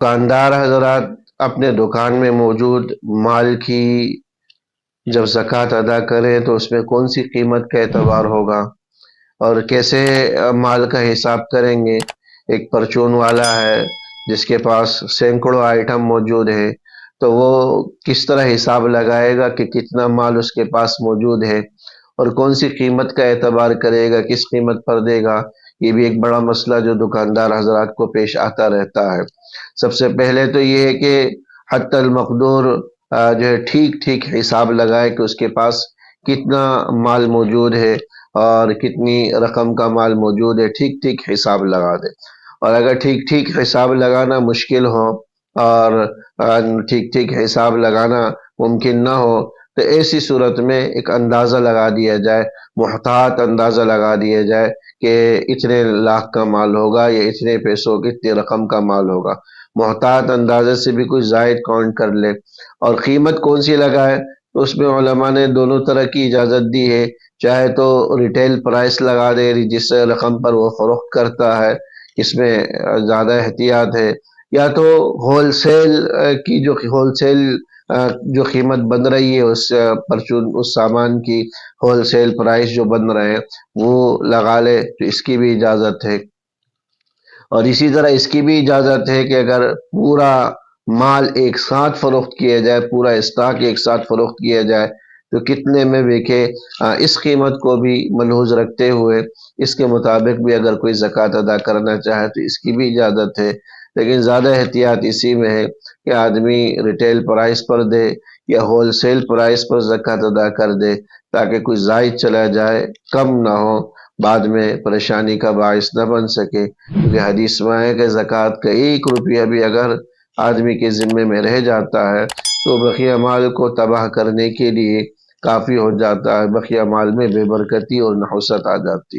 دکاندار حضرات اپنے دکان میں موجود مال کی جب زکوٰۃ ادا کریں تو اس میں کون سی قیمت کا اعتبار ہوگا اور کیسے مال کا حساب کریں گے؟ ایک پرچون والا ہے جس کے پاس سینکڑوں آئٹم موجود ہے، تو وہ کس طرح حساب لگائے گا کہ کتنا مال اس کے پاس موجود ہے اور کون سی قیمت کا اعتبار کرے گا، کس قیمت پر دے گا؟ یہ بھی ایک بڑا مسئلہ جو دکاندار حضرات کو پیش آتا رہتا ہے۔ سب سے پہلے تو یہ ہے کہ حتی المقدور جو ہے ٹھیک حساب لگائے کہ اس کے پاس کتنا مال موجود ہے اور کتنی رقم کا مال موجود ہے، ٹھیک حساب لگا دے۔ اور اگر ٹھیک حساب لگانا مشکل ہو اور ٹھیک حساب لگانا ممکن نہ ہو تو ایسی صورت میں ایک اندازہ لگا دیا جائے، محتاط اندازہ لگا دیا جائے کہ اتنے لاکھ کا مال ہوگا یا اتنے پیسوں کی اتنی رقم کا مال ہوگا۔ محتاط اندازے سے بھی کچھ زائد کاؤنٹ کر لے۔ اور قیمت کون سی لگائے؟ اس میں علماء نے دونوں طرح کی اجازت دی ہے، چاہے تو ریٹیل پرائس لگا دے جس رقم پر وہ فروخت کرتا ہے، اس میں زیادہ احتیاط ہے، یا تو ہول سیل کی ہول سیل جو قیمت بن رہی ہے اس سامان کی ہول سیل پرائس جو بن رہے ہیں وہ لگا لے، تو اس کی بھی اجازت ہے۔ اور اسی طرح اس کی بھی اجازت ہے کہ اگر پورا مال ایک ساتھ فروخت کیا جائے، پورا اسٹاک ایک ساتھ فروخت کیا جائے تو کتنے میں بکے، اس قیمت کو بھی ملحوظ رکھتے ہوئے اس کے مطابق بھی اگر کوئی زکوٰۃ ادا کرنا چاہے تو اس کی بھی اجازت ہے۔ لیکن زیادہ احتیاط اسی میں ہے کہ آدمی ریٹیل پرائس پر دے یا ہول سیل پرائس پر زکوٰۃ ادا کر دے تاکہ کچھ زائد چلا جائے، کم نہ ہو، بعد میں پریشانی کا باعث نہ بن سکے۔ کیونکہ حدیث میں ہے کہ زکوٰۃ کا 1 روپیہ بھی اگر آدمی کے ذمے میں رہ جاتا ہے تو بقیہ مال کو تباہ کرنے کے لیے کافی ہو جاتا ہے، بقیہ مال میں بے برکتی اور نحوست آ جاتی۔